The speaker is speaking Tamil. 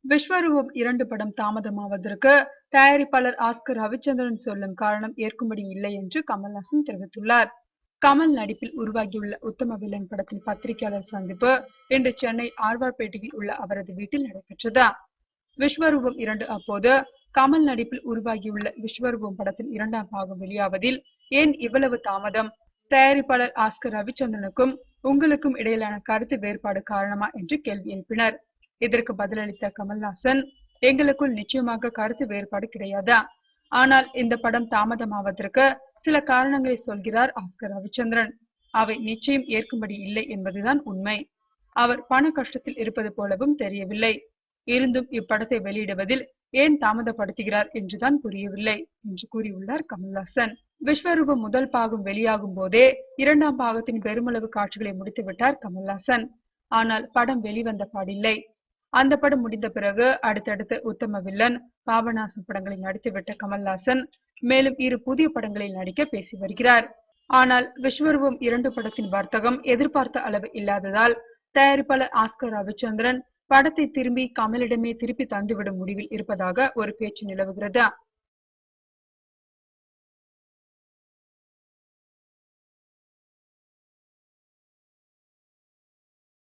விஸ்வரூபம் 2 படம் தாமதமாவதற்கு தயாரிப்பாளர் ஆஸ்கர் ரவிச்சந்திரன் சொல்லும் காரணம் ஏற்கும்படி இல்லை என்று கமல்ஹாசன் தெரிவித்துள்ளார். கமல் நடிப்பில் உருவாகியுள்ள உத்தம வில்லன் படத்தின் பத்திரிகையாளர் சந்திப்பு இன்று சென்னை ஆழ்வார்பேட்டையில் உள்ள அவரது வீட்டில் நடைபெற்றது. விஸ்வரூபம் 2 அப்போது கமல் நடிப்பில் உருவாகியுள்ள விஸ்வரூபம் படத்தின் 2ஆம் பாகம் வெளியாவதில் ஏன் இவ்வளவு தாமதம்? தயாரிப்பாளர் ஆஸ்கர் ரவிச்சந்திரனுக்கும் உங்களுக்கும் இடையிலான கருத்து வேறுபாடு காரணமா என்று கேள்வி எழுப்பினர். இதற்கு பதிலளித்த கமல்ஹாசன், எங்களுக்குள் நிச்சயமாக கருத்து வேறுபாடு கிடையாது. ஆனால் இந்த படம் தாமதமாவதற்கு சில காரணங்களை சொல்கிறார் ஆஸ்கர் ரவிச்சந்திரன். அவை நிச்சயம் ஏற்கும்படி இல்லை என்பதுதான் உண்மை. அவர் பண கஷ்டத்தில் இருப்பது போலவும் தெரியவில்லை. இருந்தும் இப்படத்தை வெளியிடுவதில் ஏன் தாமதப்படுத்துகிறார் என்றுதான் புரியவில்லை என்று கூறியுள்ளார் கமல்ஹாசன். விஸ்வரூபம் முதல் பாகம் வெளியாகும் போதே 2ஆம் பாகத்தின் பெருமளவு காட்சிகளை முடித்துவிட்டார் கமல்ஹாசன். ஆனால் படம் வெளிவந்த பாடில்லை. அந்த படம் முடிந்த பிறகு அடுத்தடுத்து உத்தம வில்லன், பாபநாசம் படங்களை நடித்துவிட்ட கமல்ஹாசன் மேலும் 2 புதிய படங்களில் நடிக்க பேசி வருகிறார். ஆனால் விஸ்வரூபம் 2 படத்தின் வர்த்தகம் எதிர்பார்த்த அளவு இல்லாததால் தயாரிப்பாளர் ஆஸ்கர் ரவிச்சந்திரன் படத்தை திரும்பி கமலிடமே திருப்பி தந்துவிடும் முடிவில் இருப்பதாக ஒரு பேச்சு நிலவுகிறது.